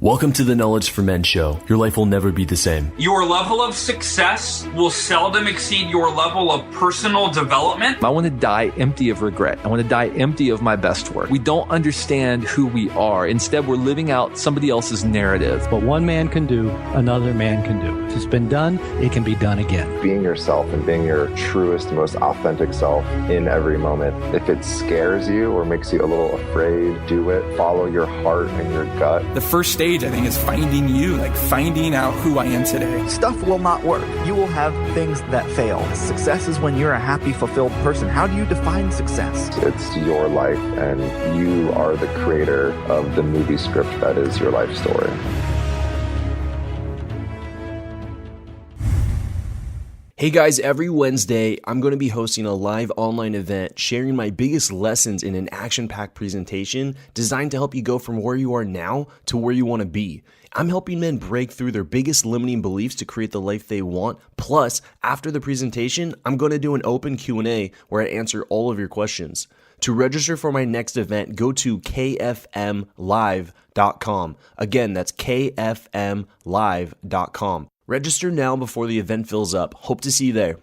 Welcome to the Knowledge for Men show. Your life will never be the same. Your level of success will seldom exceed your level of personal development. I want to die empty of regret. I want to die empty of my best work. We don't understand who we are. Instead, we're living out somebody else's narrative. What one man can do, another man can do. If it's been done, it can be done again. Being yourself and being your truest, most authentic self in every moment. If it scares you or makes you a little afraid, do it. Follow your heart and your gut. The first stage, I think, is finding you, like finding out who I am today. Stuff will not work. You will have things that fail. Success is when you're a happy, fulfilled person. How do you define success? It's your life, and you are the creator of the movie script that is your life story. Hey guys, every Wednesday, I'm going to be hosting a live online event sharing my biggest lessons in an action-packed presentation designed to help you go from where you are now to where you want to be. I'm helping men break through their biggest limiting beliefs to create the life they want. Plus, after the presentation, I'm going to do an open Q&A where I answer all of your questions. To register for my next event, go to kfmlive.com. Again, that's kfmlive.com. Register now before the event fills up. Hope to see you there.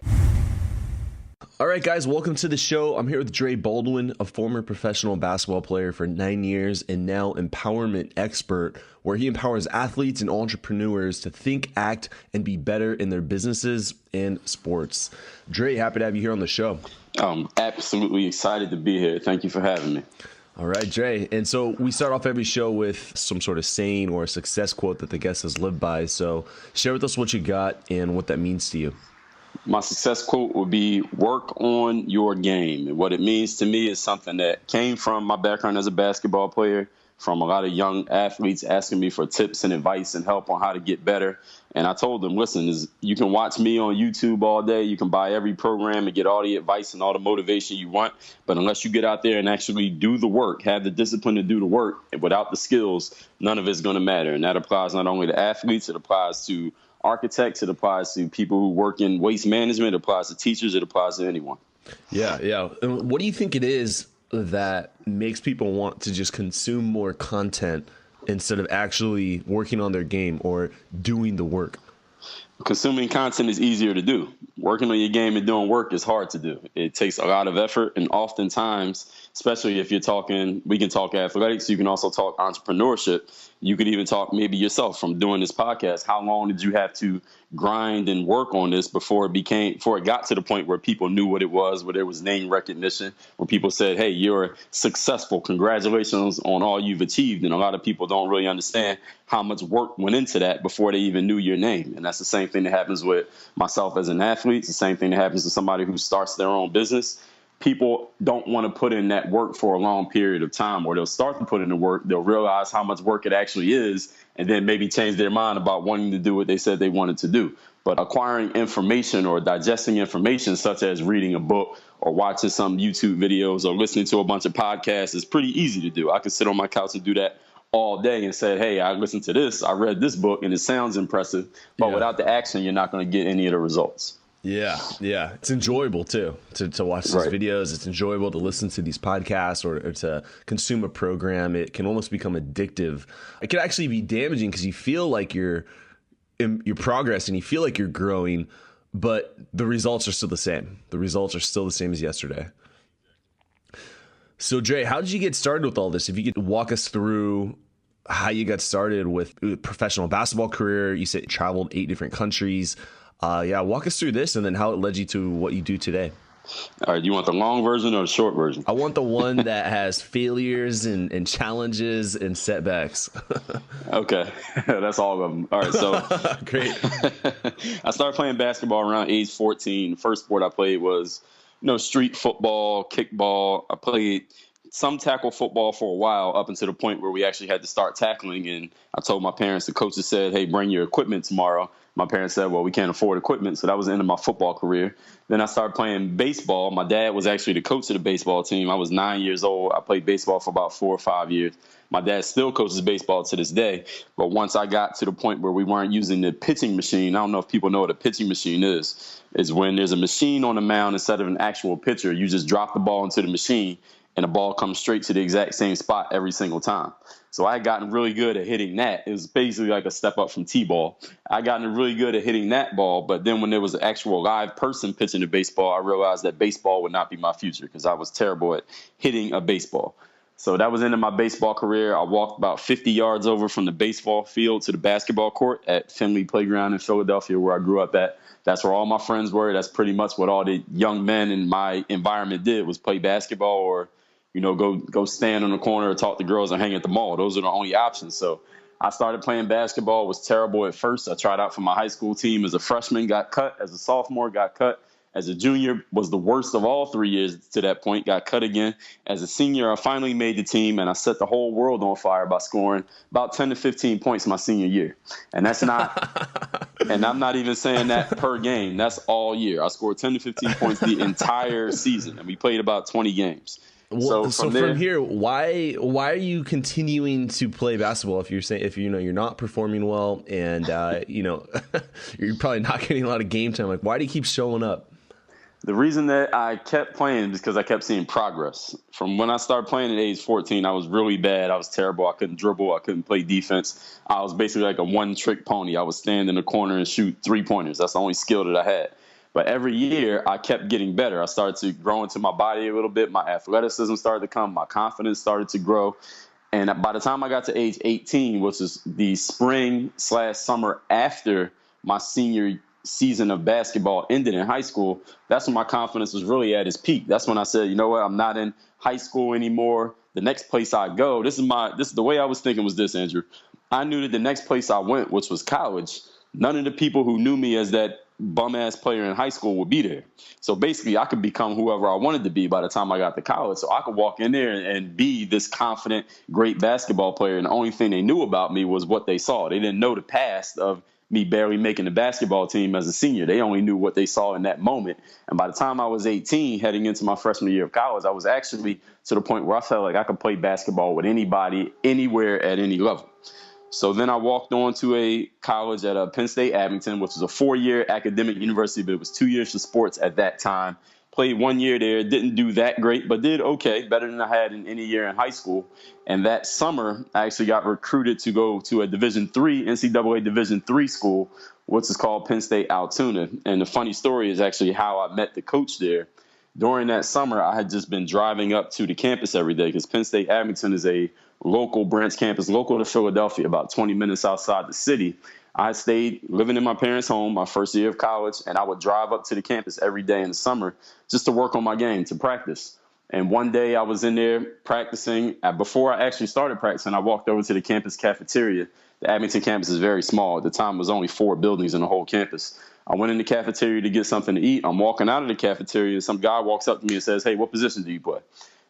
All right, guys, welcome to the show. I'm here with Dre Baldwin, a former professional basketball player for 9 years and now empowerment expert, where he empowers athletes and entrepreneurs to think, act, and be better in their businesses and sports. Dre, happy to have you here on the show. I'm absolutely excited to be here. Thank you for having me. All right, Dre. And so we start off every show with some sort of saying or a success quote that the guest has lived by. So share with us what you got and what that means to you. My success quote would be work on your game. And what it means to me is something that came from my background as a basketball player, from a lot of young athletes asking me for tips and advice and help on how to get better. And I told them, listen, you can watch me on YouTube all day. You can buy every program and get all the advice and all the motivation you want. But unless you get out there and actually do the work, have the discipline to do the work, without the skills, none of it's going to matter. And that applies not only to athletes, it applies to architects, it applies to people who work in waste management, it applies to teachers, it applies to anyone. Yeah. And what do you think it is that makes people want to just consume more content instead of actually working on their game or doing the work? Consuming content is easier to do. Working on your game and doing work is hard to do. It takes a lot of effort, and oftentimes, especially if you're talking, we can talk athletics, you can also talk entrepreneurship. You could even talk maybe yourself from doing this podcast. How long did you have to grind and work on this before it got to the point where people knew what it was, where there was name recognition, where people said, hey, you're successful. Congratulations on all you've achieved. And a lot of people don't really understand how much work went into that before they even knew your name. And that's the same thing that happens with myself as an athlete. It's the same thing that happens to somebody who starts their own business. People don't want to put in that work for a long period of time, or they'll start to put in the work. They'll realize how much work it actually is, and then maybe change their mind about wanting to do what they said they wanted to do. But acquiring information or digesting information, such as reading a book or watching some YouTube videos or listening to a bunch of podcasts, is pretty easy to do. I could sit on my couch and do that all day and say, hey, I listened to this, I read this book, and it sounds impressive. But without the action, you're not going to get any of the results. Yeah. It's enjoyable, too, to watch these videos. It's enjoyable to listen to these podcasts or to consume a program. It can almost become addictive. It can actually be damaging because you feel like you're progressing, you feel like you're growing, but the results are still the same. The results are still the same as yesterday. So, Dre, how did you get started with all this? If you could walk us through how you got started with a professional basketball career. You said you traveled 8 different countries. Walk us through this and then how it led you to what you do today. All right, you want the long version or the short version? I want the one that has failures and challenges and setbacks. Okay, that's all of them. All right, so great. I started playing basketball around age 14. The first sport I played was, street football, kickball. I played some tackle football for a while up until the point where we actually had to start tackling. And I told my parents, the coaches said, hey, bring your equipment tomorrow. My parents said, well, we can't afford equipment. So that was the end of my football career. Then I started playing baseball. My dad was actually the coach of the baseball team. I was 9 years old. I played baseball for about 4 or 5 years. My dad still coaches baseball to this day. But once I got to the point where we weren't using the pitching machine, I don't know if people know what a pitching machine is when there's a machine on the mound instead of an actual pitcher. You just drop the ball into the machine and the ball comes straight to the exact same spot every single time. So I had gotten really good at hitting that. It was basically like a step up from T-ball. I gotten really good at hitting that ball, but then when there was an actual live person pitching the baseball, I realized that baseball would not be my future because I was terrible at hitting a baseball. So that was the end of my baseball career. I walked about 50 yards over from the baseball field to the basketball court at Finley Playground in Philadelphia, where I grew up at. That's where all my friends were. That's pretty much what all the young men in my environment did, was play basketball or, go stand on the corner or talk to girls and hang at the mall. Those are the only options. So I started playing basketball, was terrible at first. I tried out for my high school team as a freshman, got cut. As a sophomore, got cut. As a junior, was the worst of all 3 years to that point, got cut again. As a senior, I finally made the team, and I set the whole world on fire by scoring about 10 to 15 points my senior year. And that's not – and I'm not even saying that per game. That's all year. I scored 10 to 15 points the entire season, and we played about 20 games. Well, so from here, why are you continuing to play basketball if you're not performing well and you're probably not getting a lot of game time? Like, why do you keep showing up? The reason that I kept playing is because I kept seeing progress. From when I started playing at age 14, I was really bad. I was terrible. I couldn't dribble. I couldn't play defense. I was basically like a one-trick pony. I would stand in the corner and shoot three-pointers. That's the only skill that I had. But every year, I kept getting better. I started to grow into my body a little bit. My athleticism started to come. My confidence started to grow. And by the time I got to age 18, which is the spring/summer after my senior season of basketball ended in high school, that's when my confidence was really at its peak. That's when I said, you know what, I'm not in high school anymore. The next place I go, this is the way I was thinking was this, Andrew. I knew that the next place I went, which was college, none of the people who knew me as that bum-ass player in high school would be there. So basically, I could become whoever I wanted to be by the time I got to college. So I could walk in there and be this confident, great basketball player. And the only thing they knew about me was what they saw. They didn't know the past of me barely making the basketball team as a senior. They only knew what they saw in that moment. And by the time I was 18, heading into my freshman year of college, I was actually to the point where I felt like I could play basketball with anybody, anywhere, at any level. So then I walked on to a college at Penn State Abington, which was a 4-year academic university, but it was 2 years for sports at that time. Played 1 year there, didn't do that great, but did okay, better than I had in any year in high school. And that summer, I actually got recruited to go to a Division III, NCAA Division III school, which is called Penn State Altoona. And the funny story is actually how I met the coach there. During that summer, I had just been driving up to the campus every day because Penn State Abington is a local branch campus, local to Philadelphia, about 20 minutes outside the city. I stayed living in my parents' home my first year of college, and I would drive up to the campus every day in the summer just to work on my game, to practice. And one day I was in there practicing. Before I actually started practicing, I walked over to the campus cafeteria. The Abington campus is very small. At the time, it was only 4 buildings in the whole campus. I went in the cafeteria to get something to eat. I'm walking out of the cafeteria, and some guy walks up to me and says, "Hey, what position do you play?"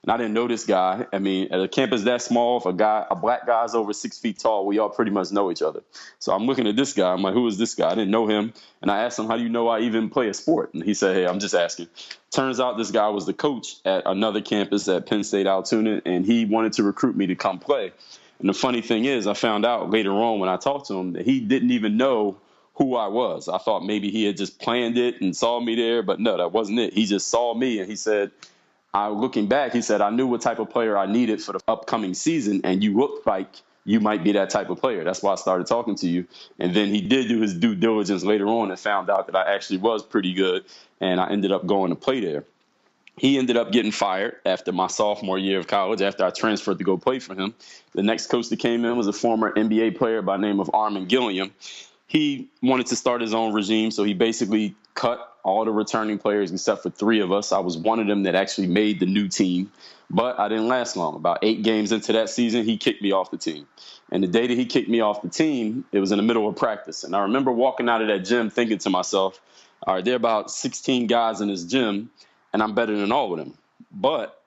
And I didn't know this guy. I mean, at a campus that small, if a black guy's over 6 feet tall, we all pretty much know each other. So I'm looking at this guy. I'm like, who is this guy? I didn't know him. And I asked him, how do you know I even play a sport? And he said, hey, I'm just asking. Turns out this guy was the coach at another campus at Penn State Altoona, and he wanted to recruit me to come play. And the funny thing is, I found out later on when I talked to him that he didn't even know who I was. I thought maybe he had just planned it and saw me there, but no, that wasn't it. He just saw me, and he said, looking back, he said, I knew what type of player I needed for the upcoming season, and you looked like you might be that type of player. That's why I started talking to you. And then he did do his due diligence later on and found out that I actually was pretty good, and I ended up going to play there. He ended up getting fired after my sophomore year of college, after I transferred to go play for him. The next coach that came in was a former NBA player by the name of Armin Gilliam. He wanted to start his own regime, so he basically cut all the returning players except for 3 of us. I was one of them that actually made the new team, but I didn't last long. About 8 games into that season, he kicked me off the team. And the day that he kicked me off the team, it was in the middle of practice. And I remember walking out of that gym thinking to myself, all right, there are about 16 guys in this gym, and I'm better than all of them. But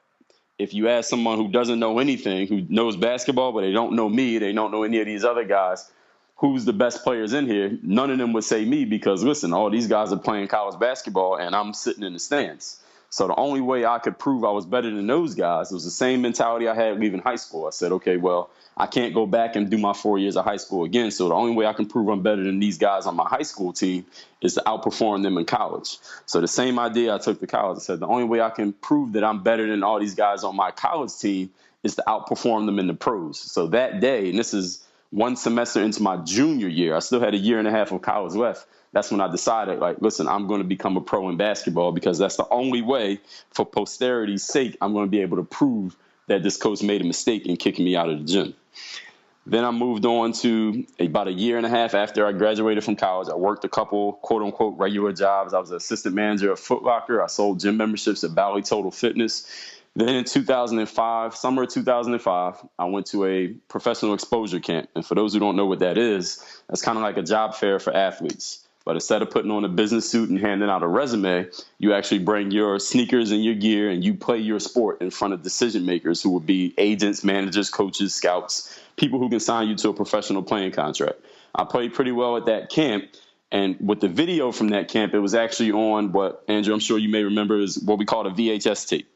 if you ask someone who doesn't know anything, who knows basketball, but they don't know me, they don't know any of these other guys, who's the best players in here, none of them would say me because, listen, all these guys are playing college basketball and I'm sitting in the stands. So the only way I could prove I was better than those guys was the same mentality I had leaving high school. I said, okay, well, I can't go back and do my 4 years of high school again. So the only way I can prove I'm better than these guys on my high school team is to outperform them in college. So the same idea I took to college. I said, the only way I can prove that I'm better than all these guys on my college team is to outperform them in the pros. So that day, and this is one semester into my junior year, I still had a year and a half of college left. That's when I decided, like, listen, I'm going to become a pro in basketball because that's the only way, for posterity's sake, I'm going to be able to prove that this coach made a mistake in kicking me out of the gym. Then I moved on to about a year and a half after I graduated from college. I worked a couple, quote unquote, regular jobs. I was an assistant manager at Foot Locker. I sold gym memberships at Bally Total Fitness. Then in 2005, summer of 2005, I went to a professional exposure camp. And for those who don't know what that is, that's kind of like a job fair for athletes. But instead of putting on a business suit and handing out a resume, you actually bring your sneakers and your gear and you play your sport in front of decision makers who would be agents, managers, coaches, scouts, people who can sign you to a professional playing contract. I played pretty well at that camp. And with the video from that camp, it was actually on what, Andrew, I'm sure you may remember, is what we call a VHS tape.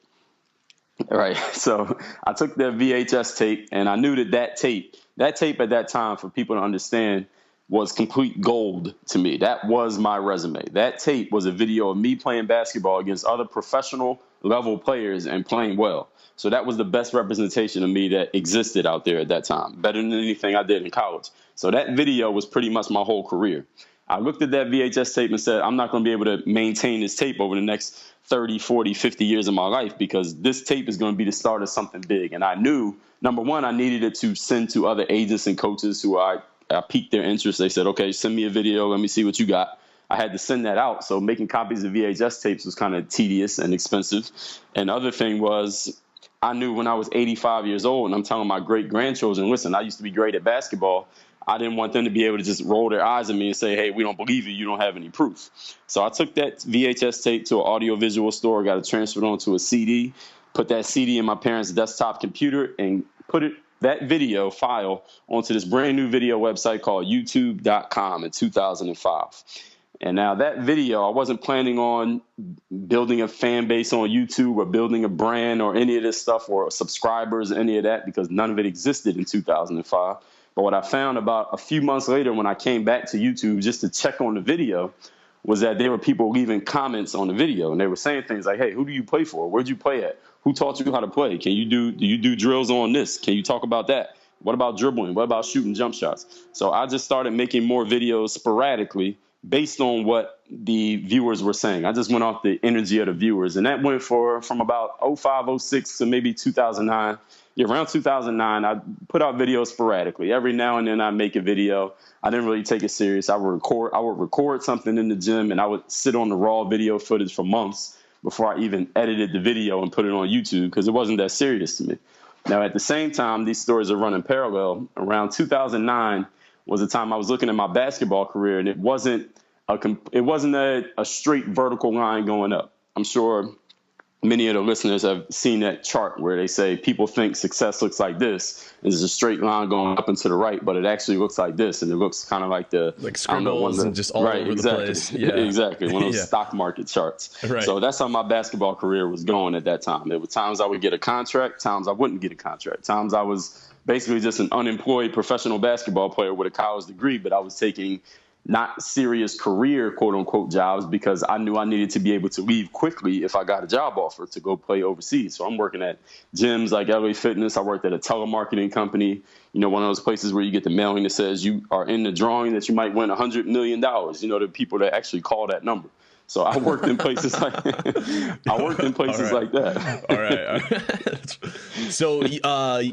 All right. So I took that VHS tape and I knew that tape at that time, for people to understand, was complete gold to me. That was my resume. That tape was a video of me playing basketball against other professional level players and playing well. So that was the best representation of me that existed out there at that time, better than anything I did in college. So that video was pretty much my whole career. I looked at that VHS tape and said, I'm not going to be able to maintain this tape over the next 30, 40, 50 years of my life, because this tape is going to be the start of something big. And I knew, number one, I needed it to send to other agents and coaches who I piqued their interest. They said, okay, send me a video. Let me see what you got. I had to send that out. So making copies of VHS tapes was kind of tedious and expensive. And the other thing was, I knew when I was 85 years old and I'm telling my great grandchildren, listen, I used to be great at basketball. I didn't want them to be able to just roll their eyes at me and say, hey, we don't believe you. You don't have any proof. So I took that VHS tape to an audiovisual store, got it transferred onto a CD, put that CD in my parents' desktop computer and put that video file onto this brand new video website called youtube.com in 2005. And now that video, I wasn't planning on building a fan base on YouTube or building a brand or any of this stuff or subscribers, any of that, because none of it existed in 2005. But what I found about a few months later when I came back to YouTube just to check on the video was that there were people leaving comments on the video. And they were saying things like, hey, who do you play for? Where'd you play at? Who taught you how to play? Do you do drills on this? Can you talk about that? What about dribbling? What about shooting jump shots? So I just started making more videos sporadically based on what the viewers were saying. I just went off the energy of the viewers. And that went from about 05, 06 to maybe 2009. Yeah, around 2009, I put out videos sporadically. Every now and then I make a video. I didn't really take it serious. I would record something in the gym and I would sit on the raw video footage for months before I even edited the video and put it on YouTube because it wasn't that serious to me. Now, at the same time, these stories are running parallel. Around 2009 was the time I was looking at my basketball career, and it wasn't a straight vertical line going up. I'm sure many of the listeners have seen that chart where they say people think success looks like this. There's a straight line going up and to the right, but it actually looks like this, and it looks kind of like scribbles and just all over the place. Yeah. Exactly. One of those stock market charts. Right. So that's how my basketball career was going at that time. There were times I would get a contract, times I wouldn't get a contract, times I was basically just an unemployed professional basketball player with a college degree, but I was taking not serious career, quote unquote, jobs because I knew I needed to be able to leave quickly if I got a job offer to go play overseas. So I'm working at gyms like LA Fitness. I worked at a telemarketing company, one of those places where you get the mailing that says you are in the drawing that you might win $100 million. The people that actually call that number. So I worked in places like like that. All right. So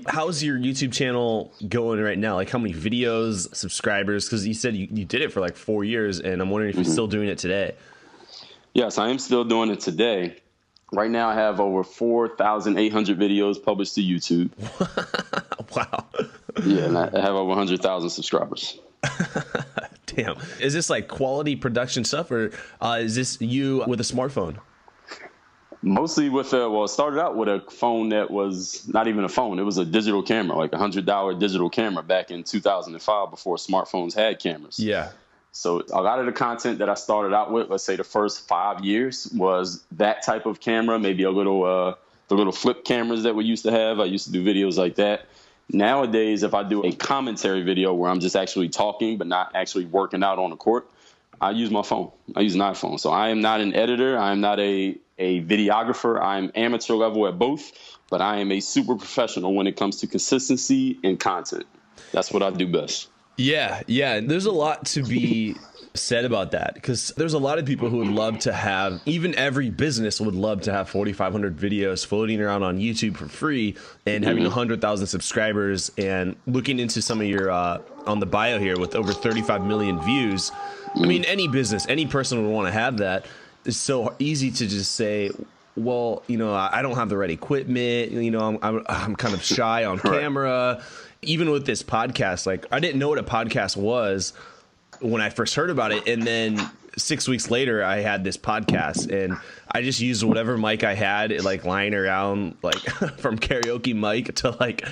how's your YouTube channel going right now? Like how many videos, subscribers? Because you said you did it for like 4 years, and I'm wondering if you're still doing it today. Yes, I am still doing it today. Right now I have over 4,800 videos published to YouTube. Wow. Yeah, and I have over 100,000 subscribers. Damn. Is this like quality production stuff, or is this you with a smartphone? Mostly with it started out with a phone that was not even a phone. It was a digital camera, like $100 digital camera back in 2005 before smartphones had cameras. Yeah. So a lot of the content that I started out with, let's say the first 5 years, was that type of camera, maybe a little the little flip cameras that we used to have. I used to do videos like that. Nowadays, if I do a commentary video where I'm just actually talking but not actually working out on the court, I use my phone. I use an iPhone. So I am not an editor. I am not a videographer. I'm amateur level at both, but I am a super professional when it comes to consistency and content. That's what I do best. Yeah. There's a lot to be said about that, because there's a lot of people who would love to have, even every business would love to have 4,500 videos floating around on YouTube for free and having 100,000 subscribers, and looking into some of your on the bio here with over 35 million views. I mean, any business, any person would want to have that. It's so easy to just say, well, I don't have the right equipment. I'm kind of shy on camera. Even with this podcast, like, I didn't know what a podcast was when I first heard about it. And then 6 weeks later, I had this podcast, and I just used whatever mic I had, like, lying around, like from karaoke mic to like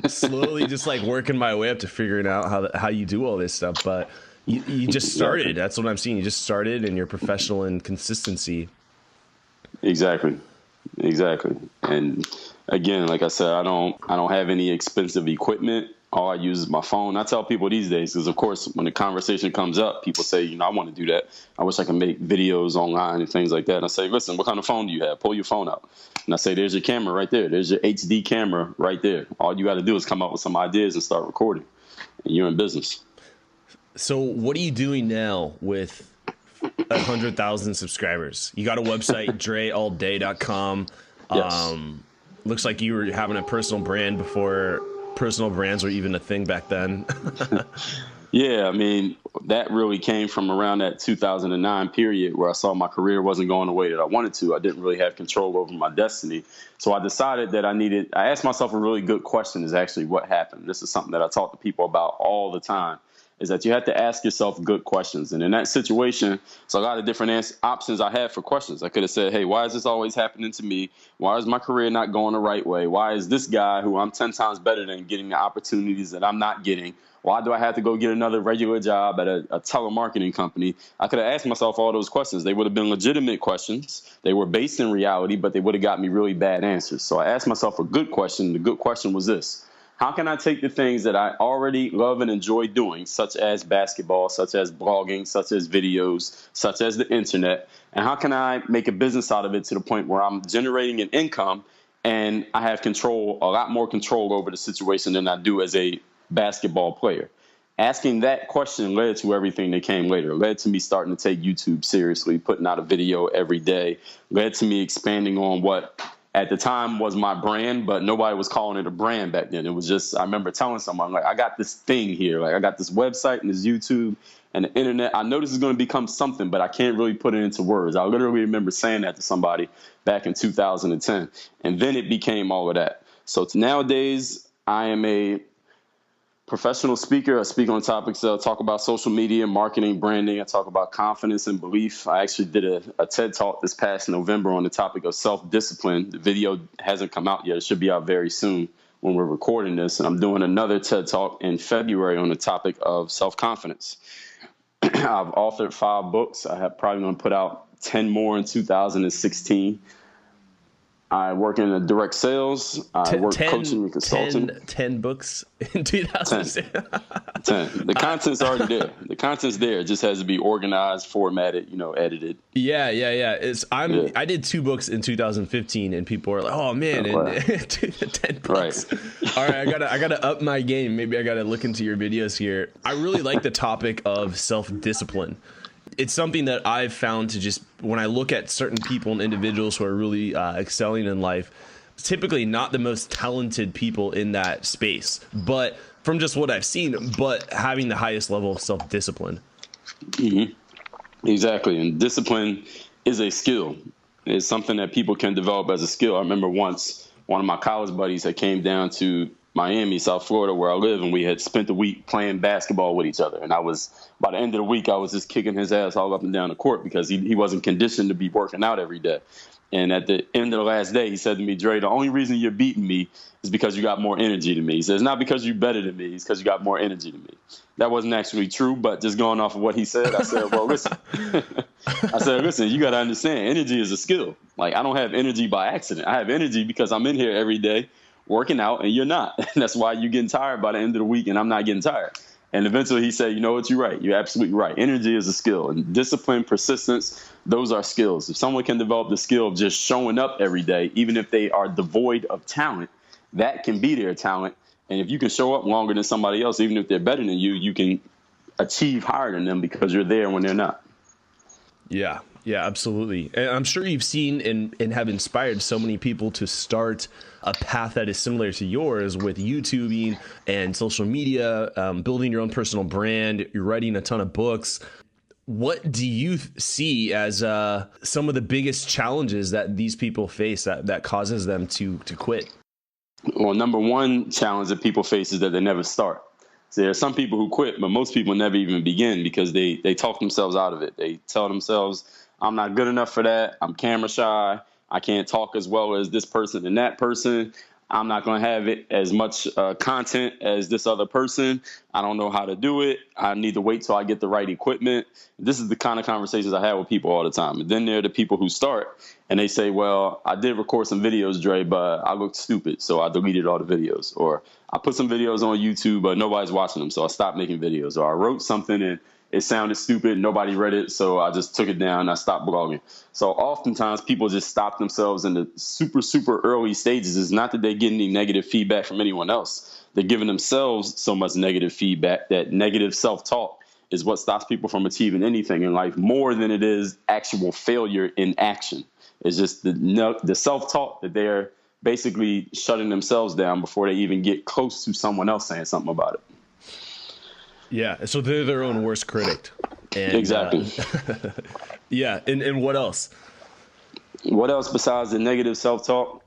slowly just like working my way up to figuring out how you do all this stuff. But you just started. That's what I'm seeing. You just started, and you're professional in consistency. Exactly. And again, like I said, I don't have any expensive equipment. All I use is my phone. I tell people these days, because of course, when the conversation comes up, people say, I want to do that. I wish I could make videos online and things like that. And I say, listen, what kind of phone do you have? Pull your phone out. And I say, there's your camera right there. There's your HD camera right there. All you got to do is come up with some ideas and start recording, and you're in business. So what are you doing now with 100,000 subscribers? You got a website, dreallday.com. Yes. Looks like you were having a personal brand before personal brands were even a thing back then. Yeah, I mean, that really came from around that 2009 period where I saw my career wasn't going the way that I wanted to. I didn't really have control over my destiny. So I decided that I asked myself a really good question, is actually what happened. This is something that I talk to people about all the time, is that you have to ask yourself good questions. And in that situation, it's a lot of different options I had for questions. I could have said, hey, why is this always happening to me? Why is my career not going the right way? Why is this guy who I'm 10 times better than getting the opportunities that I'm not getting? Why do I have to go get another regular job at a telemarketing company? I could have asked myself all those questions. They would have been legitimate questions. They were based in reality, but they would have got me really bad answers. So I asked myself a good question. The good question was this: how can I take the things that I already love and enjoy doing, such as basketball, such as blogging, such as videos, such as the internet, and how can I make a business out of it to the point where I'm generating an income and I have control, a lot more control over the situation than I do as a basketball player? Asking that question led to everything that came later. Led to me starting to take YouTube seriously, putting out a video every day. Led to me expanding on what at the time was my brand, but nobody was calling it a brand back then. It was just, I remember telling someone, like, I got this thing here. Like, I got this website and this YouTube and the internet. I know this is going to become something, but I can't really put it into words. I literally remember saying that to somebody back in 2010. And then it became all of that. So nowadays, I am a professional speaker. I speak on topics that talk about social media, marketing, branding. I talk about confidence and belief. I actually did a TED Talk this past November on the topic of self-discipline. The video hasn't come out yet. It should be out very soon when we're recording this. And I'm doing another TED Talk in February on the topic of self-confidence. I've authored 5 books. I have probably going to put out 10 more in 2016. I work in direct sales. I work coaching and consulting. 10 books in 2010. 10. The content's already there. The content's there. It just has to be organized, formatted, edited. Yeah. I did 2 books in 2015, and people were like, "Oh man, wow. 10 books." Right. All right, I gotta up my game. Maybe I gotta look into your videos here. I really like the topic of self-discipline. It's something that I've found to just, when I look at certain people and individuals who are really excelling in life, typically not the most talented people in that space, but from just what I've seen, but having the highest level of self-discipline. Mm-hmm. Exactly. And discipline is a skill. It's something that people can develop as a skill. I remember once one of my college buddies that came down to Miami, South Florida, where I live, and we had spent the week playing basketball with each other. And by the end of the week, I was just kicking his ass all up and down the court because he wasn't conditioned to be working out every day. And at the end of the last day, he said to me, Dre, the only reason you're beating me is because you got more energy than me. He says, it's not because you're better than me. It's because you got more energy than me. That wasn't actually true, but just going off of what he said, I said, well, listen. listen, you got to understand, energy is a skill. Like, I don't have energy by accident. I have energy because I'm in here every day working out, and you're not. And that's why you're getting tired by the end of the week, and I'm not getting tired. And eventually he said, you know what, you're right. You're absolutely right. Energy is a skill. And discipline, persistence, those are skills. If someone can develop the skill of just showing up every day, even if they are devoid of talent, that can be their talent. And if you can show up longer than somebody else, even if they're better than you, you can achieve higher than them because you're there when they're not. Yeah, absolutely. And I'm sure you've seen and have inspired so many people to start a path that is similar to yours with YouTubing and social media, building your own personal brand. You're writing a ton of books. What do you see as some of the biggest challenges that these people face that causes them to quit? Well, number one challenge that people face is that they never start. So there are some people who quit, but most people never even begin because they talk themselves out of it. They tell themselves, I'm not good enough for that. I'm camera shy. I can't talk as well as this person and that person. I'm not going to have it as much content as this other person. I don't know how to do it. I need to wait till I get the right equipment. This is the kind of conversations I have with people all the time. And then there are the people who start and they say, well, I did record some videos, Dre, but I looked stupid, so I deleted all the videos. Or I put some videos on YouTube, but nobody's watching them, so I stopped making videos. Or I wrote something and it sounded stupid, nobody read it, so I just took it down and I stopped blogging. So oftentimes people just stop themselves in the super, super early stages. It's not that they get any negative feedback from anyone else. They're giving themselves so much negative feedback that negative self-talk is what stops people from achieving anything in life more than it is actual failure in action. It's just the self-talk that they're basically shutting themselves down before they even get close to someone else saying something about it. Yeah, so they're their own worst critic. And, exactly. Yeah, and what else? What else besides the negative self-talk?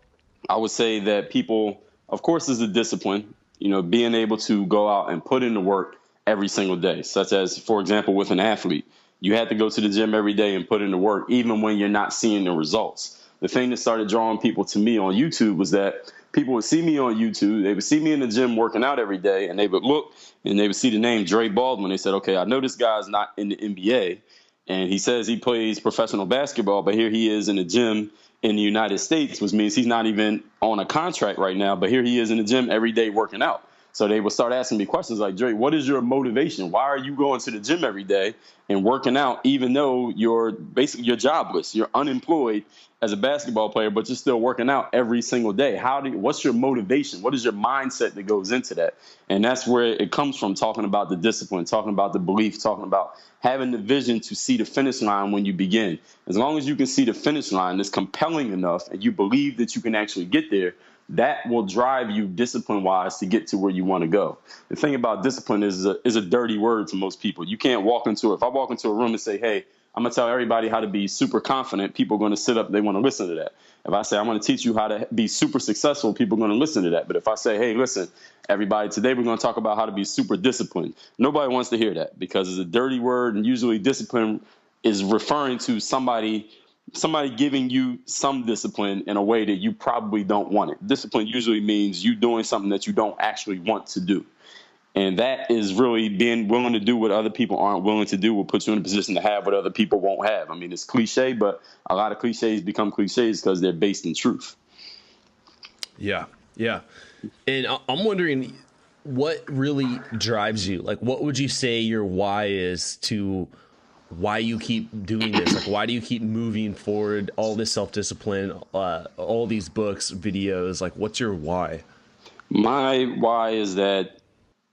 I would say that people, of course, is the discipline, being able to go out and put in the work every single day, such as, for example, with an athlete. You have to go to the gym every day and put in the work, even when you're not seeing the results. The thing that started drawing people to me on YouTube was that people would see me on YouTube. They would see me in the gym working out every day, and they would look and they would see the name Dre Baldwin. They said, okay, I know this guy's not in the NBA, and he says he plays professional basketball, but here he is in the gym in the United States, which means he's not even on a contract right now, but here he is in the gym every day working out. So they would start asking me questions like, Dre, what is your motivation? Why are you going to the gym every day and working out, even though you're jobless, you're unemployed as a basketball player, but you're still working out every single day? What's your motivation? What is your mindset that goes into that? And that's where it comes from, talking about the discipline, talking about the belief, talking about having the vision to see the finish line when you begin. As long as you can see the finish line that's compelling enough and you believe that you can actually get there, that will drive you discipline-wise to get to where you want to go. The thing about discipline is a dirty word to most people. You can't walk into it. If I walk into a room and say, hey, I'm going to tell everybody how to be super confident, people are going to sit up, they want to listen to that. If I say I'm going to teach you how to be super successful, people are going to listen to that. But if I say, hey, listen, everybody, today we're going to talk about how to be super disciplined, nobody wants to hear that because it's a dirty word, and usually discipline is referring to somebody giving you some discipline in a way that you probably don't want it. Discipline usually means you doing something that you don't actually want to do. And that is really being willing to do what other people aren't willing to do will put you in a position to have what other people won't have. I mean, it's cliche, but a lot of cliches become cliches because they're based in truth. Yeah. And I'm wondering what really drives you? Like, what would you say your why is to why you keep doing this? Like, why do you keep moving forward, all this self-discipline, all these books, videos? Like, what's your why? My why is that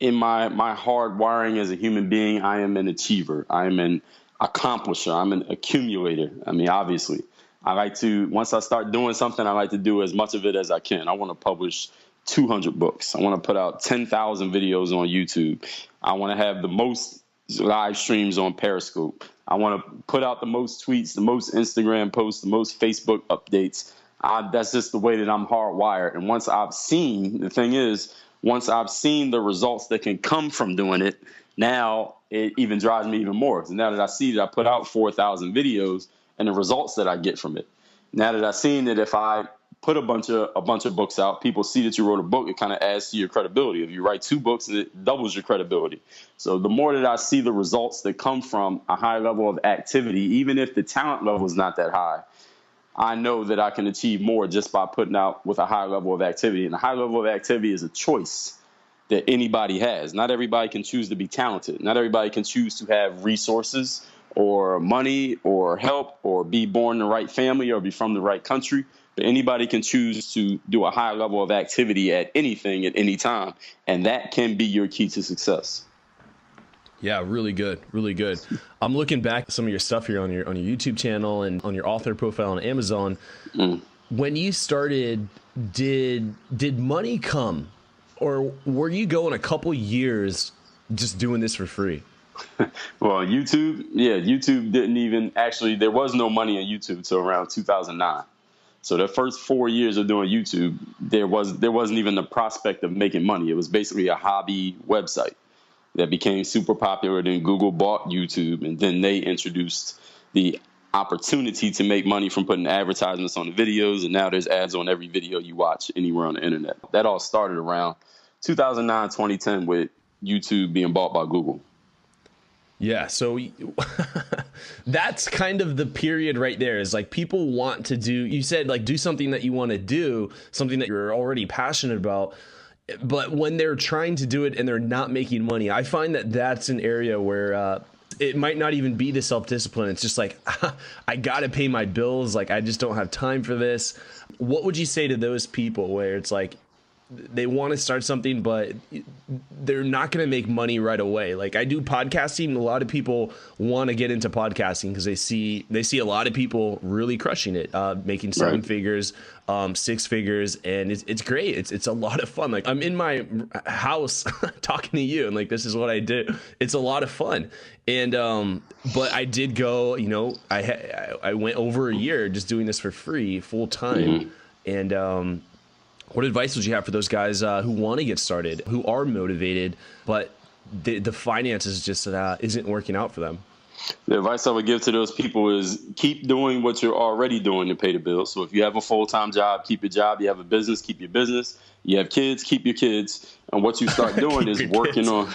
in my hard wiring as a human being, I am an achiever. I am an accomplisher. I'm an accumulator. I mean, obviously, I like to, once I start doing something, I like to do as much of it as I can. I want to publish 200 books. I want to put out 10,000 videos on YouTube. I want to have the most live streams on Periscope. I want to put out the most tweets, the most Instagram posts, the most Facebook updates. That's just the way that I'm hardwired. And once I've seen, the thing is, once I've seen the results that can come from doing it, now it even drives me even more. So now that I see that I put out 4,000 videos and the results that I get from it, now that I've seen that if I put a bunch of books out, people see that you wrote a book, it kind of adds to your credibility. If you write 2 books, it doubles your credibility. So the more that I see the results that come from a high level of activity, even if the talent level is not that high, I know that I can achieve more just by putting out with a high level of activity. And a high level of activity is a choice that anybody has. Not everybody can choose to be talented. Not everybody can choose to have resources or money or help or be born in the right family or be from the right country. But anybody can choose to do a high level of activity at anything at any time. And that can be your key to success. Yeah, really good, really good. I'm looking back at some of your stuff here on your YouTube channel and on your author profile on Amazon. When you started, did money come, or were you going a couple years just doing this for free? Well, YouTube didn't even actually. There was no money on YouTube until around 2009. So the first 4 years of doing YouTube, there wasn't even the prospect of making money. It was basically a hobby website that became super popular. Then Google bought YouTube, and then they introduced the opportunity to make money from putting advertisements on the videos, and now there's ads on every video you watch anywhere on the internet. That all started around 2009, 2010 with YouTube being bought by Google. Yeah, so that's kind of the period right there, is like people want to do, you said like do something that you want to do, something that you're already passionate about. But when they're trying to do it and they're not making money, I find that that's an area where it might not even be the self-discipline. It's just like, I got to pay my bills. Like, I just don't have time for this. What would you say to those people where it's like they want to start something, but they're not going to make money right away? Like, I do podcasting. A lot of people want to get into podcasting because they see a lot of people really crushing it, making 7 figures, 6 figures, and it's great. It's a lot of fun. Like, I'm in my house talking to you, and like, this is what I do. It's a lot of fun. And but I did go, I went over a year just doing this for free, full time. And what advice would you have for those guys who want to get started, who are motivated, but the finances just isn't working out for them? The advice I would give to those people is keep doing what you're already doing to pay the bills. So if you have a full-time job, keep your job. You have a business, keep your business. You have kids, keep your kids. And what you start doing is working on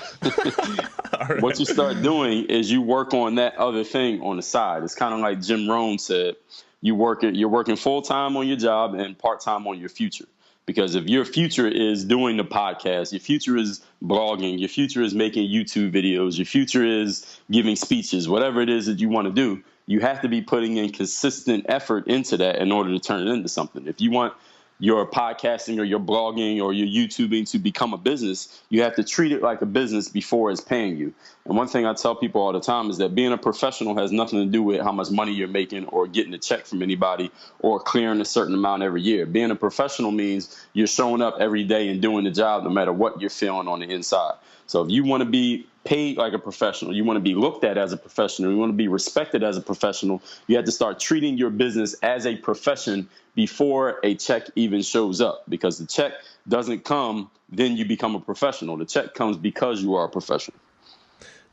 what you start doing is you work on that other thing on the side. It's kind of like Jim Rohn said, you're working full-time on your job and part-time on your future. Because if your future is doing the podcast, your future is blogging, your future is making YouTube videos, your future is giving speeches, whatever it is that you want to do, you have to be putting in consistent effort into that in order to turn it into something. If you want your podcasting or your blogging or your YouTubing to become a business, you have to treat it like a business before it's paying you. And one thing I tell people all the time is that being a professional has nothing to do with how much money you're making or getting a check from anybody or clearing a certain amount every year. Being a professional means you're showing up every day and doing the job no matter what you're feeling on the inside. So if you want to be paid like a professional, you want to be looked at as a professional, you want to be respected as a professional, you have to start treating your business as a profession before a check even shows up. Because the check doesn't come, then you become a professional. The check comes because you are a professional.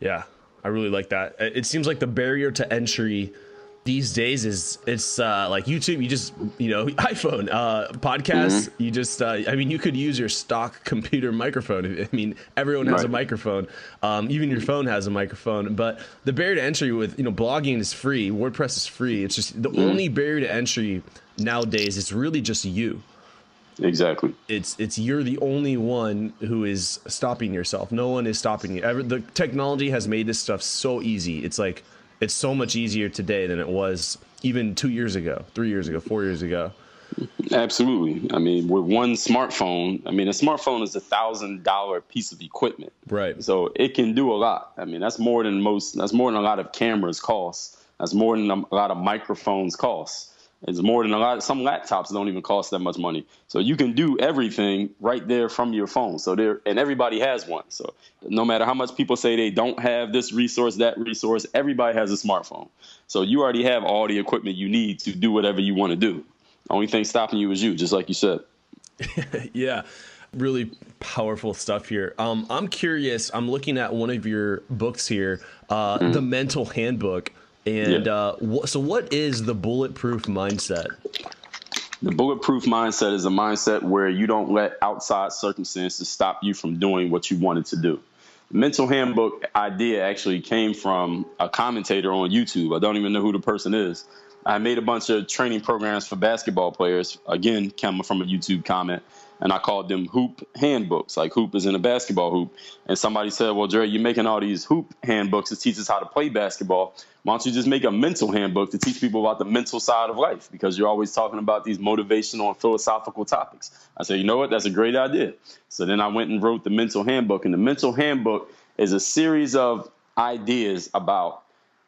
Yeah, I really like that. It seems like the barrier to entry these days it's like YouTube, you just, iPhone, podcasts, you just, you could use your stock computer microphone. Everyone has a microphone. Even your phone has a microphone, but the barrier to entry with, blogging is free. WordPress is free. It's just the only barrier to entry nowadays is really just you. Exactly. It's you're the only one who is stopping yourself. No one is stopping you. The technology has made this stuff so easy. It's like, it's so much easier today than it was even 2 years ago, 3 years ago, 4 years ago. Absolutely. With one smartphone, a smartphone is $1,000 piece of equipment. Right. So it can do a lot. That's more than a lot of cameras cost. That's more than a lot of microphones cost. It's more than some laptops don't even cost that much money. So you can do everything right there from your phone. And everybody has one. So no matter how much people say they don't have this resource, that resource, everybody has a smartphone. So you already have all the equipment you need to do whatever you want to do. The only thing stopping you is you, just like you said. Yeah. Really powerful stuff here. I'm curious. I'm looking at one of your books here, the Mental Handbook. And so what is the Bulletproof mindset? The bulletproof mindset is a mindset where you don't let outside circumstances stop you from doing what you wanted to do. The mental handbook idea actually came from a commentator on YouTube. I don't even know who the person is. I made a bunch of training programs for basketball players, again, coming from a YouTube comment, and I called them hoop handbooks, like hoop is in a basketball hoop. And somebody said, well, Dre, you're making all these hoop handbooks to teach us how to play basketball. Why don't you just make a mental handbook to teach people about the mental side of life? Because you're always talking about these motivational and philosophical topics. I said, you know what? That's a great idea. So then I went and wrote the mental handbook. And the mental handbook is a series of ideas about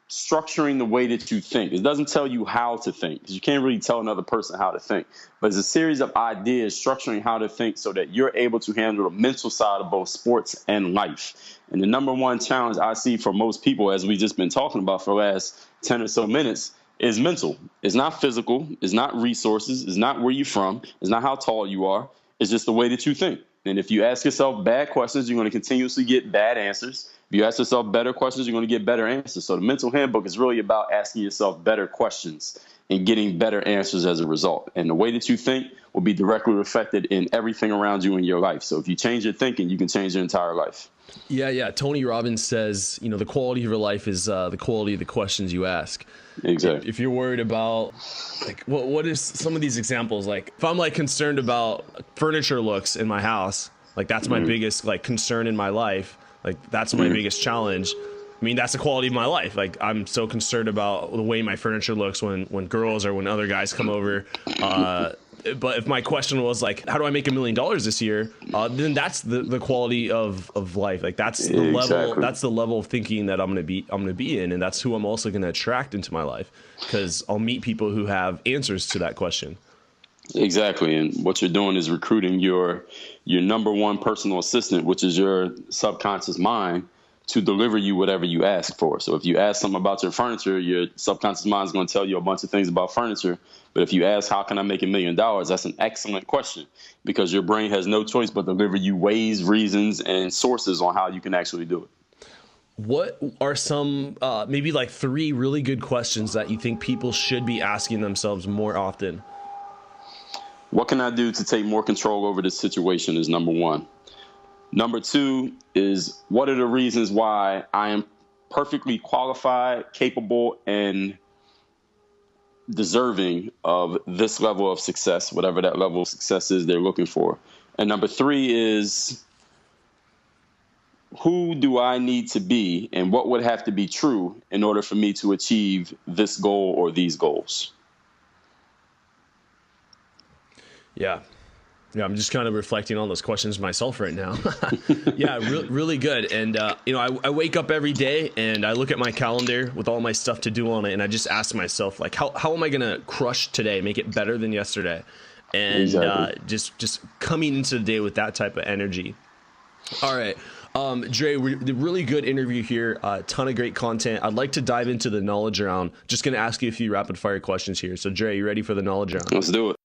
structuring the way that you think. It doesn't tell you how to think, because you can't really tell another person how to think. But it's a series of ideas structuring how to think so that you're able to handle the mental side of both sports and life. And the number one challenge I see for most people, as we've just been talking about for the last 10 or so minutes, is mental. It's not physical. It's not resources. It's not where you're from. It's not how tall you are. It's just the way that you think. And if you ask yourself bad questions, you're going to continuously get bad answers. If you ask yourself better questions, you're going to get better answers. So the mental handbook is really about asking yourself better questions and getting better answers as a result. And the way that you think will be directly reflected in everything around you in your life. So if you change your thinking, you can change your entire life. Yeah. Tony Robbins says, the quality of your life is the quality of the questions you ask. Exactly. If you're worried about, like, what is some of these examples? Like, if I'm concerned about furniture looks in my house, like that's my biggest concern in my life. Like that's my biggest challenge. I mean, that's the quality of my life. Like I'm so concerned about the way my furniture looks when girls or when other guys come over. But if my question was like, how do I make $1 million this year? Then that's the quality of life. Like that's the level. That's the level of thinking that I'm gonna be in, and that's who I'm also gonna attract into my life, because I'll meet people who have answers to that question. Exactly. And what you're doing is recruiting your number one personal assistant, which is your subconscious mind, to deliver you whatever you ask for. So if you ask something about your furniture, your subconscious mind is going to tell you a bunch of things about furniture. But if you ask, how can I make $1 million? That's an excellent question, because your brain has no choice but to deliver you ways, reasons, and sources on how you can actually do it. What are some maybe 3 really good questions that you think people should be asking themselves more often? What can I do to take more control over this situation is number one. Number 2 is, what are the reasons why I am perfectly qualified, capable, and deserving of this level of success, whatever that level of success is they're looking for. And number 3 is, who do I need to be and what would have to be true in order for me to achieve this goal or these goals? Yeah, I'm just kind of reflecting on those questions myself right now. Yeah, really good. And, I wake up every day and I look at my calendar with all my stuff to do on it. And I just ask myself, how am I going to crush today, make it better than yesterday? And just coming into the day with that type of energy. All right. Dre, really good interview here. A ton of great content. I'd like to dive into the knowledge round. Just going to ask you a few rapid fire questions here. So Dre, you ready for the knowledge round? Let's do it.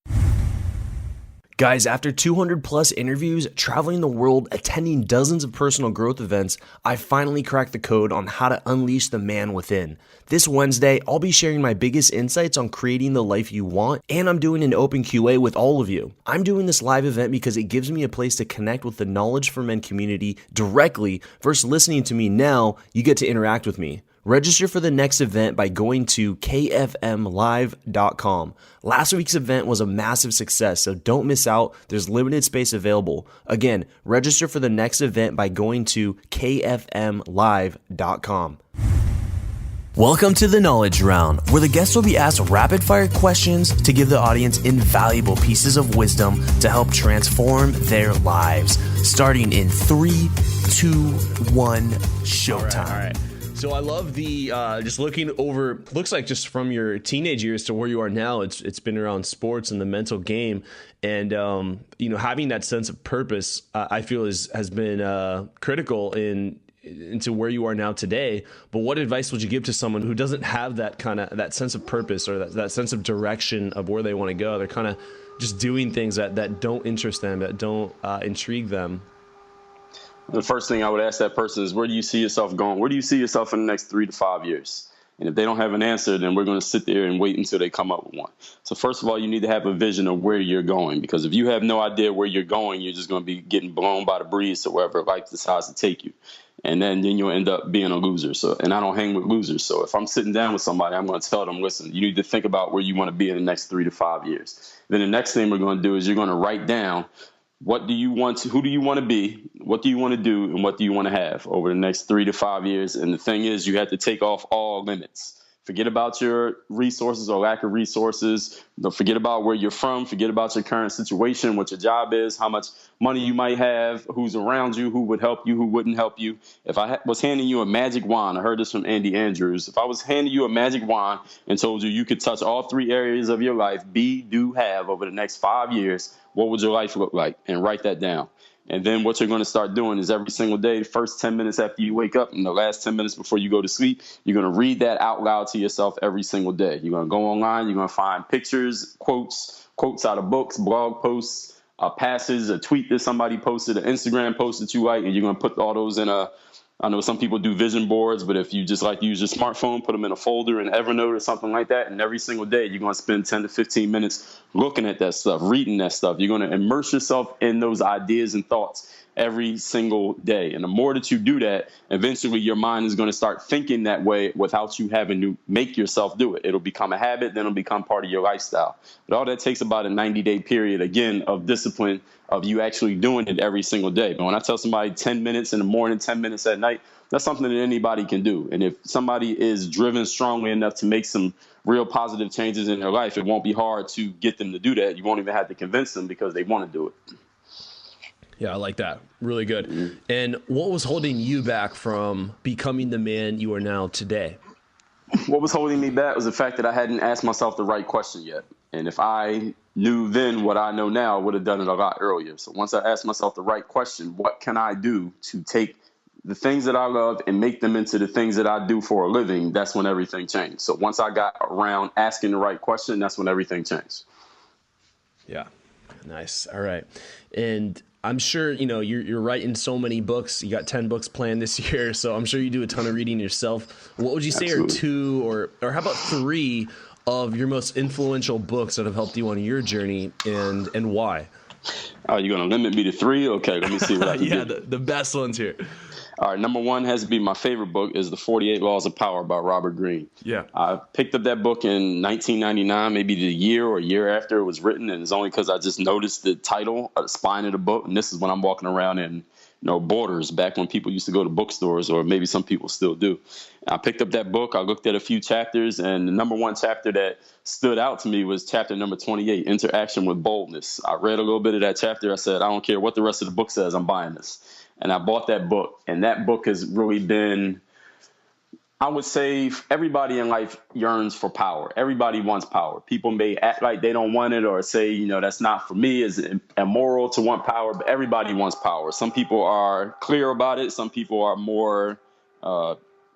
Guys, after 200 plus interviews, traveling the world, attending dozens of personal growth events, I finally cracked the code on how to unleash the man within. This Wednesday, I'll be sharing my biggest insights on creating the life you want, and I'm doing an open QA with all of you. I'm doing this live event because it gives me a place to connect with the Knowledge for Men community directly versus listening to me. Now you get to interact with me. Register for the next event by going to kfmlive.com. Last week's event was a massive success, so don't miss out. There's limited space available. Again, register for the next event by going to kfmlive.com. Welcome to the Knowledge Round, where the guests will be asked rapid-fire questions to give the audience invaluable pieces of wisdom to help transform their lives. Starting in 3, 2, 1, showtime. All right. So I love the just looking over, looks like just from your teenage years to where you are now, it's been around sports and the mental game. And, having that sense of purpose, I feel has been critical in into where you are now today. But what advice would you give to someone who doesn't have that sense of purpose or that sense of direction of where they want to go? They're kind of just doing things that don't interest them, that don't intrigue them. The first thing I would ask that person is, where do you see yourself going? Where do you see yourself in the next 3 to 5 years? And if they don't have an answer, then we're going to sit there and wait until they come up with one. So first of all, you need to have a vision of where you're going, because if you have no idea where you're going, you're just going to be getting blown by the breeze to wherever life decides to take you. And then you'll end up being a loser. And I don't hang with losers. So if I'm sitting down with somebody, I'm going to tell them, listen, you need to think about where you want to be in the next 3 to 5 years. Then the next thing we're going to do is you're going to write down, who do you want to be, what do you want to do, and what do you want to have over the next 3 to 5 years. And the thing is, you have to take off all limits. Forget about your resources or lack of resources. Forget about where you're from. Forget about your current situation, what your job is, how much money you might have, who's around you, who would help you, who wouldn't help you. If I was handing you a magic wand, I heard this from Andy Andrews. If I was handing you a magic wand and told you could touch all 3 areas of your life, be, do, have over the next 5 years, what would your life look like? And write that down. And then what you're going to start doing is every single day, the first 10 minutes after you wake up and the last 10 minutes before you go to sleep, you're going to read that out loud to yourself every single day. You're going to go online. You're going to find pictures, quotes out of books, blog posts, a passage, a tweet that somebody posted, an Instagram post that you like, and you're going to put all those in I know some people do vision boards, but if you just like to use your smartphone, put them in a folder in Evernote or something like that. And every single day, you're going to spend 10 to 15 minutes looking at that stuff, reading that stuff. You're going to immerse yourself in those ideas and thoughts every single day. And the more that you do that, eventually your mind is going to start thinking that way without you having to make yourself do it. It'll become a habit, then it'll become part of your lifestyle. But all that takes about a 90-day period, again, of discipline, of you actually doing it every single day. But when I tell somebody 10 minutes in the morning, 10 minutes at night, that's something that anybody can do. And if somebody is driven strongly enough to make some real positive changes in their life, it won't be hard to get them to do that. You won't even have to convince them because they want to do it. Yeah, I like that. Really good. Mm-hmm. And what was holding you back from becoming the man you are now today? What was holding me back was the fact that I hadn't asked myself the right question yet. And if I knew then what I know now, I would have done it a lot earlier. So once I asked myself the right question, what can I do to take the things that I love and make them into the things that I do for a living, that's when everything changed. So once I got around asking the right question, that's when everything changed. Yeah. Nice. All right. And I'm sure, you're writing so many books. You got 10 books planned this year. So I'm sure you do a ton of reading yourself. What would you say are 2 or how about 3 of your most influential books that have helped you on your journey, and why? Are you going to limit me to 3? Okay, let me see what I can do. The best ones here. All right, number 1 has to be my favorite book is The 48 Laws of Power by Robert Greene. Yeah. I picked up that book in 1999, maybe the year or year after it was written, and it's only because I just noticed the title, the spine of the book, and this is when I'm walking around in Borders, back when people used to go to bookstores, or maybe some people still do. I picked up that book. I looked at a few chapters, and the number 1 chapter that stood out to me was chapter number 28, Interaction with Boldness. I read a little bit of that chapter. I said, I don't care what the rest of the book says, I'm buying this. And I bought that book, and that book has really been, I would say, everybody in life yearns for power. Everybody wants power. People may act like they don't want it or say, that's not for me. It's immoral to want power, but everybody wants power. Some people are clear about it. Some people are more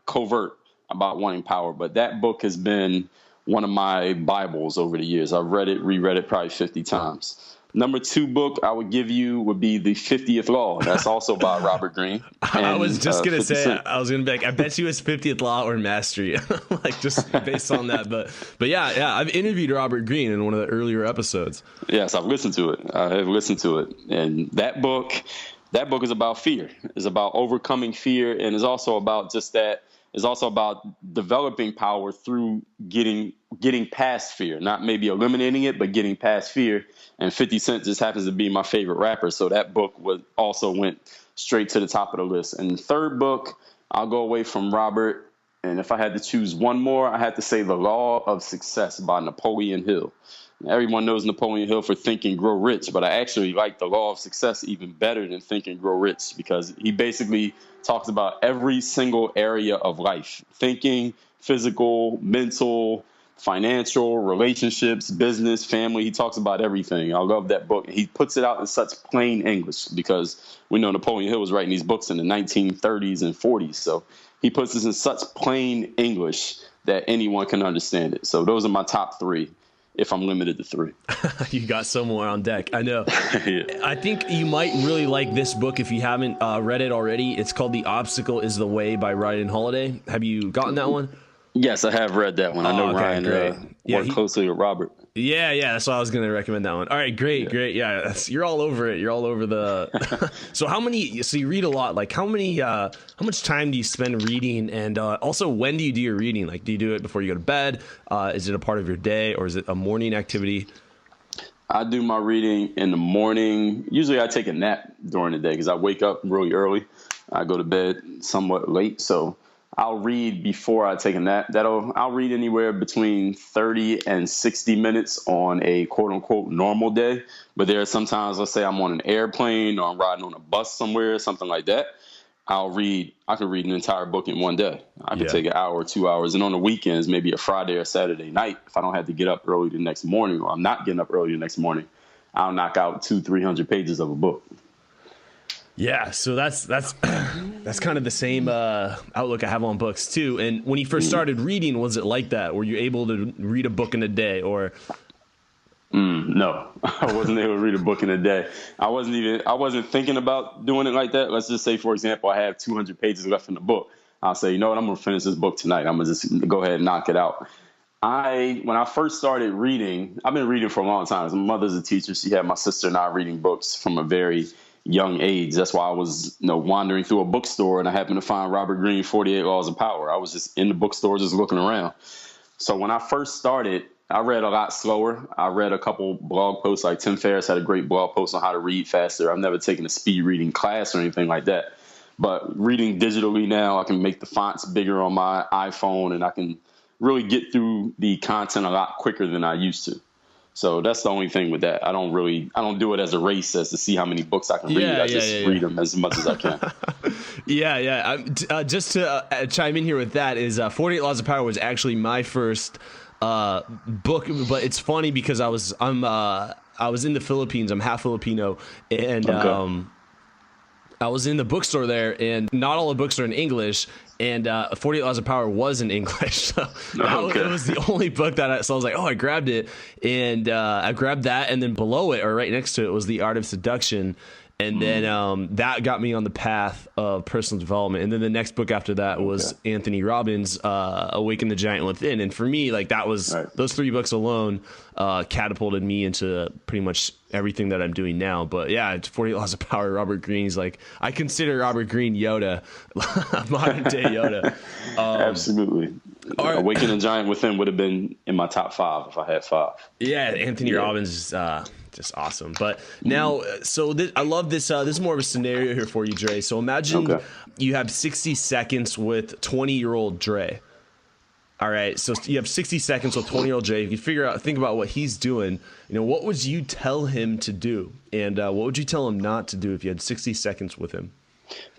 covert about wanting power. But that book has been one of my Bibles over the years. I've read it, reread it probably 50 times. Number 2 book I would give you would be The 50th Law. That's also by Robert Greene. I was just going to say, I was going to be like, I bet you it's 50th Law or Mastery, like just based on that. But yeah, I've interviewed Robert Greene in one of the earlier episodes. Yes, I've listened to it. I have listened to it. And that book is about fear. It's about overcoming fear, and it's also about just that. It's also about developing power through getting past fear, not maybe eliminating it, but getting past fear. And 50 Cent just happens to be my favorite rapper. So that book also went straight to the top of the list. And the 3rd book, I'll go away from Robert. And if I had to choose one more, I had to say The Law of Success by Napoleon Hill. Everyone knows Napoleon Hill for Think and Grow Rich, but I actually like The Law of Success even better than Think and Grow Rich, because he basically talks about every single area of life: thinking, physical, mental, financial, relationships, business, family. He talks about everything. I love that book. He puts it out in such plain English because we know Napoleon Hill was writing these books in the 1930s and 40s. So he puts this in such plain English that anyone can understand it. So those are my top three, if I'm limited to three. You got some more on deck. I know. Yeah. I think you might really like this book if you haven't read it already. It's called The Obstacle is the Way by Ryan Holiday. Have you gotten that one? Yes, I have read that one. I know Okay, great. Ryan Yeah, worked closely with Robert. Yeah, that's why I was going to recommend that one. All right, great. Yeah, you're all over it. You're all over the. So you read a lot. Like how much time do you spend reading? And also, when do you do your reading? Like, do you do it before you go to bed? Is it a part of your day or is it a morning activity? I do my reading in the morning. Usually I take a nap during the day because I wake up really early. I go to bed somewhat late. So I'll read before I take a nap. I'll read anywhere between 30 and 60 minutes on a quote unquote normal day. But there are sometimes, let's say I'm on an airplane or I'm riding on a bus somewhere, something like that. I can read an entire book in one day. I can take an hour, 2 hours. And on the weekends, maybe a Friday or Saturday night, if I don't have to get up early the next morning or I'm not getting up early the next morning, I'll knock out 200-300 pages of a book. Yeah, so that's kind of the same outlook I have on books too. And when you first started reading, was it like that? Were you able to read a book in a day, or? No, I wasn't able to read a book in a day. I wasn't thinking about doing it like that. Let's just say, for example, I have 200 pages left in the book. I'll say, you know what, I'm going to finish this book tonight. I'm going to just go ahead and knock it out. When I first started reading, I've been reading for a long time. My mother's a teacher. She had my sister and I reading books from a very young age. That's why I was, wandering through a bookstore and I happened to find Robert Greene, 48 Laws of Power. I was just in the bookstore, just looking around. So when I first started, I read a lot slower. I read a couple blog posts, like Tim Ferriss had a great blog post on how to read faster. I've never taken a speed reading class or anything like that. But reading digitally now, I can make the fonts bigger on my iPhone and I can really get through the content a lot quicker than I used to. So that's the only thing with that. I don't do it as a race as to see how many books I can read. I just read them as much as I can. Just to chime in here with that is 48 Laws of Power was actually my first book, but it's funny because I was in the Philippines. I'm half Filipino, and I was in the bookstore there, and not all the books are in English. And 48 Laws of Power was in English. So it was the only book so I was like, I grabbed it. And I grabbed that. And then below it, or right next to it, was The Art of Seduction. And then that got me on the path of personal development. And then the next book after that was Anthony Robbins' Awaken the Giant Within. And for me, like that was those three books alone catapulted me into pretty much everything that I'm doing now. But yeah, it's 48 Laws of Power. Robert Greene's like, I consider Robert Greene Yoda, modern day Yoda. Absolutely. Awaken the Giant Within would have been in my top 5 if I had 5. Yeah, Anthony Robbins is just awesome. But now, I love this. This is more of a scenario here for you, Dre. So imagine you have 60 seconds with 20-year-old Dre. All right, so you have 60 seconds with 20-year-old Dre. If you think about what he's doing, what would you tell him to do? And what would you tell him not to do if you had 60 seconds with him?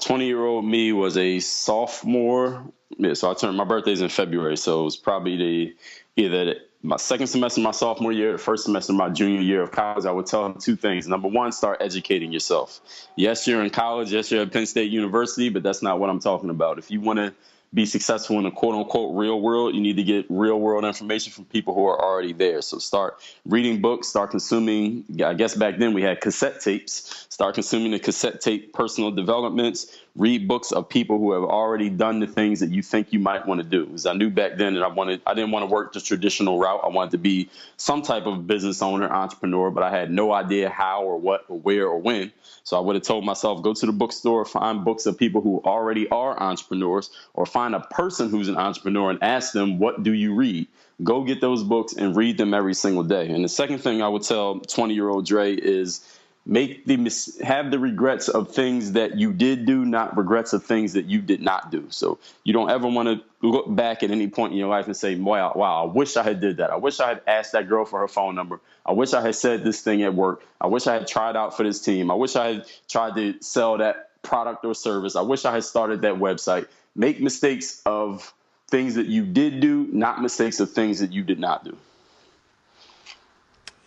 20-year-old me was a sophomore. Yeah, so my birthday's in February, so it was probably either my second semester of my sophomore year, the first semester of my junior year of college. I would tell him 2 things. Number 1, start educating yourself. Yes, you're in college. Yes, you're at Penn State University, but that's not what I'm talking about. If you want to be successful in the quote unquote real world, you need to get real world information from people who are already there. So start reading books, start consuming, I guess back then we had cassette tapes, start consuming the cassette tape personal developments, read books of people who have already done the things that you think you might want to do. Because I knew back then that I didn't want to work the traditional route. I wanted to be some type of business owner, entrepreneur, but I had no idea how or what or where or when. So I would have told myself, go to the bookstore, find books of people who already are entrepreneurs, or find a person who's an entrepreneur and ask them, what do you read? Go get those books and read them every single day. And the second thing I would tell 20-year-old Dre is have the regrets of things that you did do, not regrets of things that you did not do. So you don't ever want to look back at any point in your life and say, wow, I wish I had did that. I wish I had asked that girl for her phone number. I wish I had said this thing at work. I wish I had tried out for this team. I wish I had tried to sell that product or service. I wish I had started that website. Make mistakes of things that you did do, not mistakes of things that you did not do.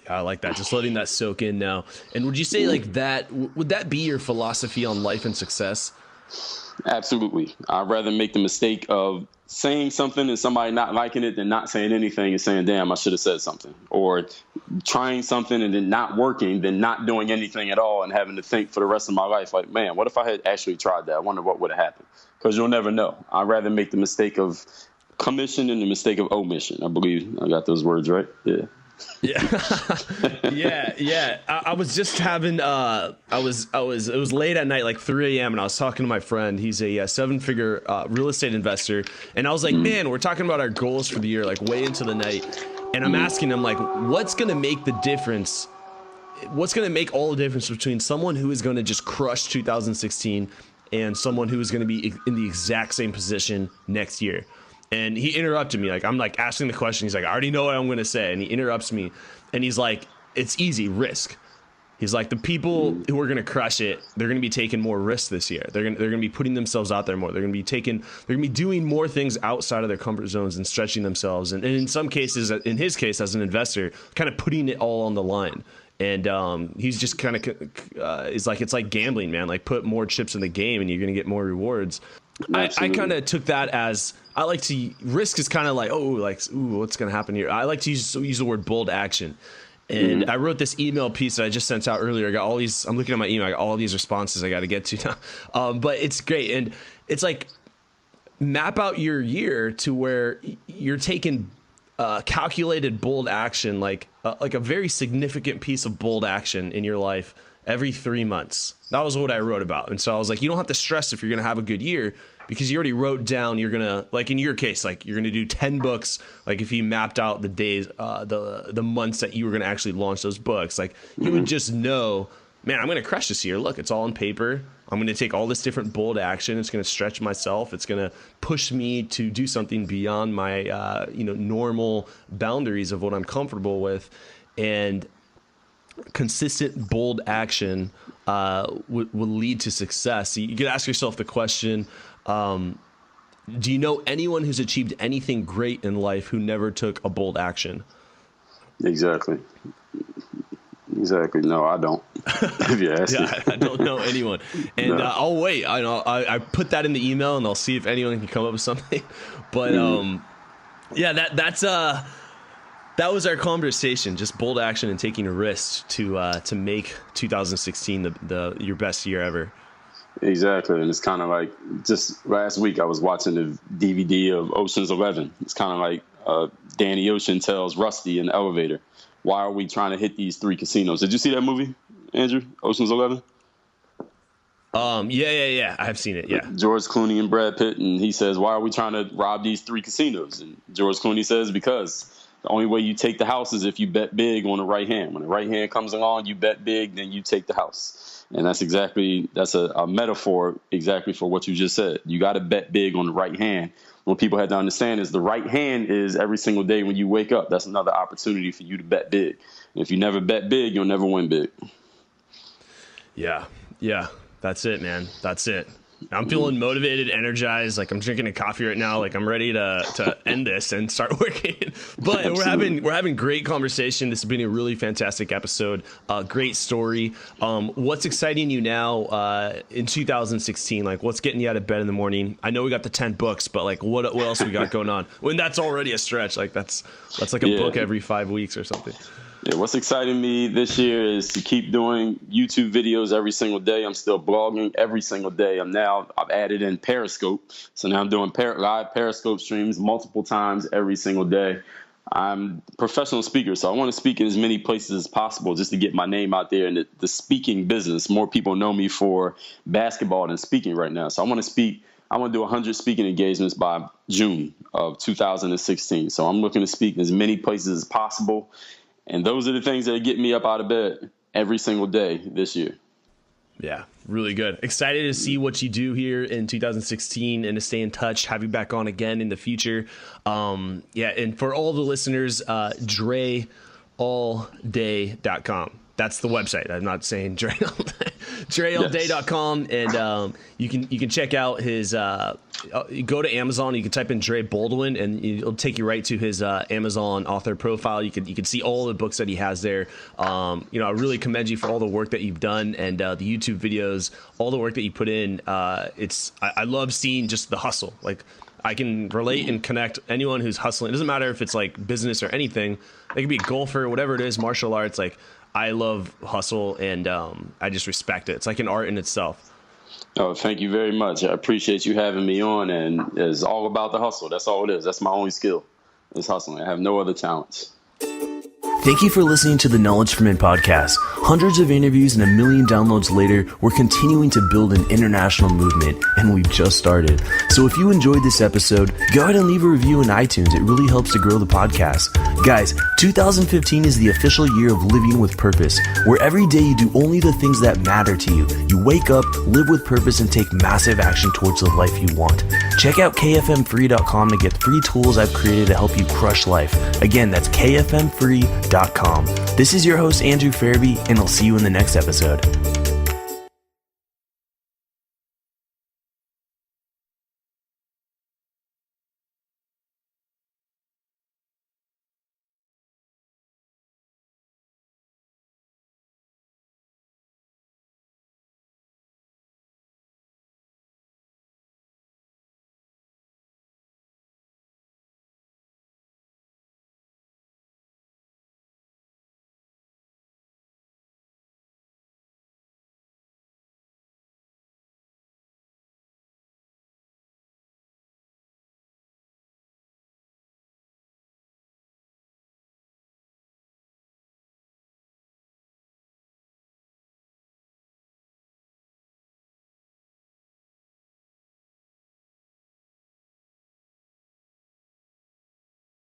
I like that. Just letting that soak in now. And would you say like that, would that be your philosophy on life and success? Absolutely. I'd rather make the mistake of saying something and somebody not liking it than not saying anything and saying, damn, I should have said something. Or trying something and then not working than not doing anything at all and having to think for the rest of my life, like, man, what if I had actually tried that? I wonder what would have happened. Because you'll never know. I'd rather make the mistake of commission than the mistake of omission. I believe I got those words right. Yeah. Yeah. I was just having, it was late at night, like 3 a.m. and I was talking to my friend. He's a 7-figure real estate investor. And I was like, man, we're talking about our goals for the year, like way into the night. And I'm asking him like, what's going to make the difference? What's going to make all the difference between someone who is going to just crush 2016 and someone who is going to be in the exact same position next year? And he interrupted me. Like, I'm like asking the question. He's like, I already know what I'm going to say. And he interrupts me. And he's like, it's easy, risk. He's like, the people who are going to crush it, they're going to be taking more risks this year. They're going to be putting themselves out there more. They're going to be doing more things outside of their comfort zones and stretching themselves. And in some cases, in his case, as an investor, kind of putting it all on the line. And he's just kind of is like, it's like gambling, man. Like, put more chips in the game and you're going to get more rewards. I kind of took that as, I like to, risk is kind of like, what's going to happen here? I like to use the word bold action. And I wrote this email piece that I just sent out earlier. I got all these, I'm looking at my email, I got all these responses I got to get to now. But it's great. And it's like, map out your year to where you're taking calculated bold action, like a very significant piece of bold action in your life every 3 months. That was what I wrote about. And so I was like, you don't have to stress if you're going to have a good year, because you already wrote down you're going to, like in your case, like you're going to do 10 books. Like if you mapped out the days, the months that you were going to actually launch those books, like you would just know, man, I'm going to crush this year. Look, it's all on paper. I'm going to take all this different bold action. It's going to stretch myself. It's going to push me to do something beyond my, normal boundaries of what I'm comfortable with. And consistent bold action will lead to success. So you could ask yourself the question, do you know anyone who's achieved anything great in life who never took a bold action? Exactly. No, I don't. If you ask me. I don't know anyone. And no. I'll wait. I put that in the email and I'll see if anyone can come up with something. But that was our conversation. Just bold action and taking a risk to make 2016 your best year ever. Exactly. And it's kind of like, just last week I was watching the DVD of Ocean's 11. It's kind of like Danny Ocean tells Rusty in the elevator, why are we trying to hit these 3 casinos? Did you see that movie, Andrew? Ocean's 11? Yeah. I have seen it. Yeah. George Clooney and Brad Pitt. And he says, why are we trying to rob these 3 casinos? And George Clooney says, because the only way you take the house is if you bet big on the right hand. When the right hand comes along, you bet big, then you take the house. And that's a metaphor exactly for what you just said. You got to bet big on the right hand. What people have to understand is the right hand is every single day when you wake up. That's another opportunity for you to bet big. And if you never bet big, you'll never win big. Yeah. That's it, man. That's it. I'm feeling motivated, energized. Like I'm drinking a coffee right now. Like I'm ready to end this and start working. But we're having great conversation. This has been a really fantastic episode. Great story. What's exciting you now in 2016? Like what's getting you out of bed in the morning? I know we got the 10 books, but like what else we got going on? When that's already a stretch. Like that's like a book every 5 weeks or something. Yeah, what's exciting me this year is to keep doing YouTube videos every single day. I'm still blogging every single day. I've added in Periscope. So now I'm doing live Periscope streams multiple times every single day. I'm a professional speaker, so I want to speak in as many places as possible just to get my name out there in the speaking business. More people know me for basketball than speaking right now. So I want to speak. I want to do 100 speaking engagements by June of 2016. So I'm looking to speak in as many places as possible. And those are the things that get me up out of bed every single day this year. Yeah, really good. Excited to see what you do here in 2016 and to stay in touch, have you back on again in the future. And for all the listeners, DreAllDay.com. That's the website. I'm not saying Dre all day. DreAllDay.com, and you can check out his. Go to Amazon. You can type in Dre Baldwin, and it'll take you right to his Amazon author profile. You can see all the books that he has there. I really commend you for all the work that you've done, and the YouTube videos, all the work that you put in. I love seeing just the hustle. Like, I can relate and connect anyone who's hustling. It doesn't matter if it's like business or anything. It could be a golfer, whatever it is, martial arts. Like, I love hustle, and I just respect it. It's like an art in itself. Oh, thank you very much. I appreciate you having me on, and it's all about the hustle. That's all it is. That's my only skill, is hustling. I have no other talents. Thank you for listening to the Knowledge for Men podcast. Hundreds of interviews and 1 million downloads later, we're continuing to build an international movement, and we've just started. So if you enjoyed this episode, go ahead and leave a review in iTunes. It really helps to grow the podcast. Guys, 2015 is the official year of living with purpose, where every day you do only the things that matter to you. You wake up, live with purpose, and take massive action towards the life you want. Check out kfmfree.com to get free tools I've created to help you crush life. Again, that's kfmfree.com. This is your host, Andrew Farabee, and I'll see you in the next episode.